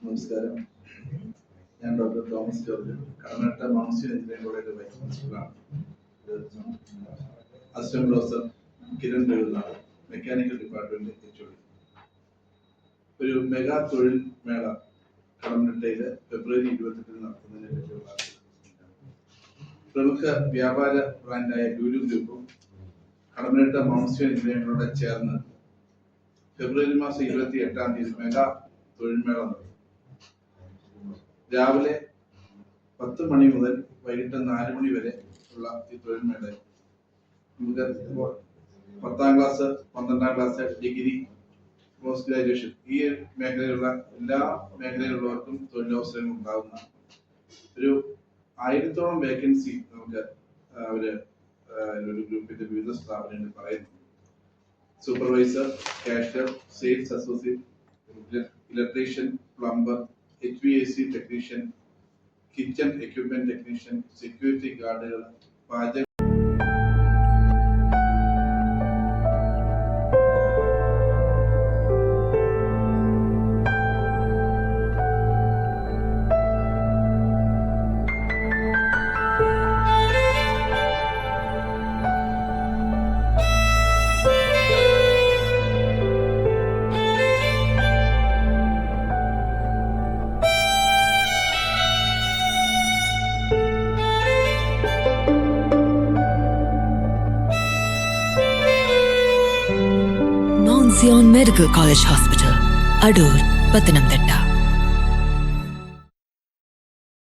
നമസ്കാരം. ഞാൻ doctor Thomas George, Kadammanitta Mount Zion engineering കോളേജിലെ വൈസ് പ്രിൻസിപ്പലാണ്. Assistant professor Kiran Raghunath, mechanical department HOD. ഒരു മെഗാ തൊഴിൽ മേള കടമനിട്ടയിൽ ഫെബ്രുവരി 28 നടത്തുന്നതിനെ പറ്റിയുള്ള പ്രമുഖ വ്യാപാര ബ്രാൻഡായ ലുലു ഗ്രൂപ്പും കടമനിട്ട മൗൺസിൻ എഞ്ചിനീയറിംഗോടെ ചേർന്ന് ഫെബ്രുവരി മാസം 28 മെഗാ തൊഴിൽമേള നടത്തും. രാവിലെ 10 മണി മുതൽ വൈകിട്ട് 4 മണി വരെ ഉള്ള ഈ തൊഴിൽമേള നമുക്ക് 10ാം class, 12ാം class, degree, post graduation ഈ മേഖലയിലുള്ള എല്ലാ മേഖലയിലുള്ളവർക്കും തൊഴിലവസരങ്ങൾ ഉണ്ടാകുന്ന ഒരു 1000-ഓളം വേക്കൻസി നമുക്ക് അവര് ഒരു ഗ്രൂപ്പിന്റെ വിവിധ സ്ഥാപനങ്ങൾ പറയുന്നു. Supervisor, cashier, sales associate, electrician, plumber, HVAC technician, kitchen equipment technician, security ഗാർഡുകൾ, പാചക Mount Zion Medical College Hospital, Adur, Pathanamthitta.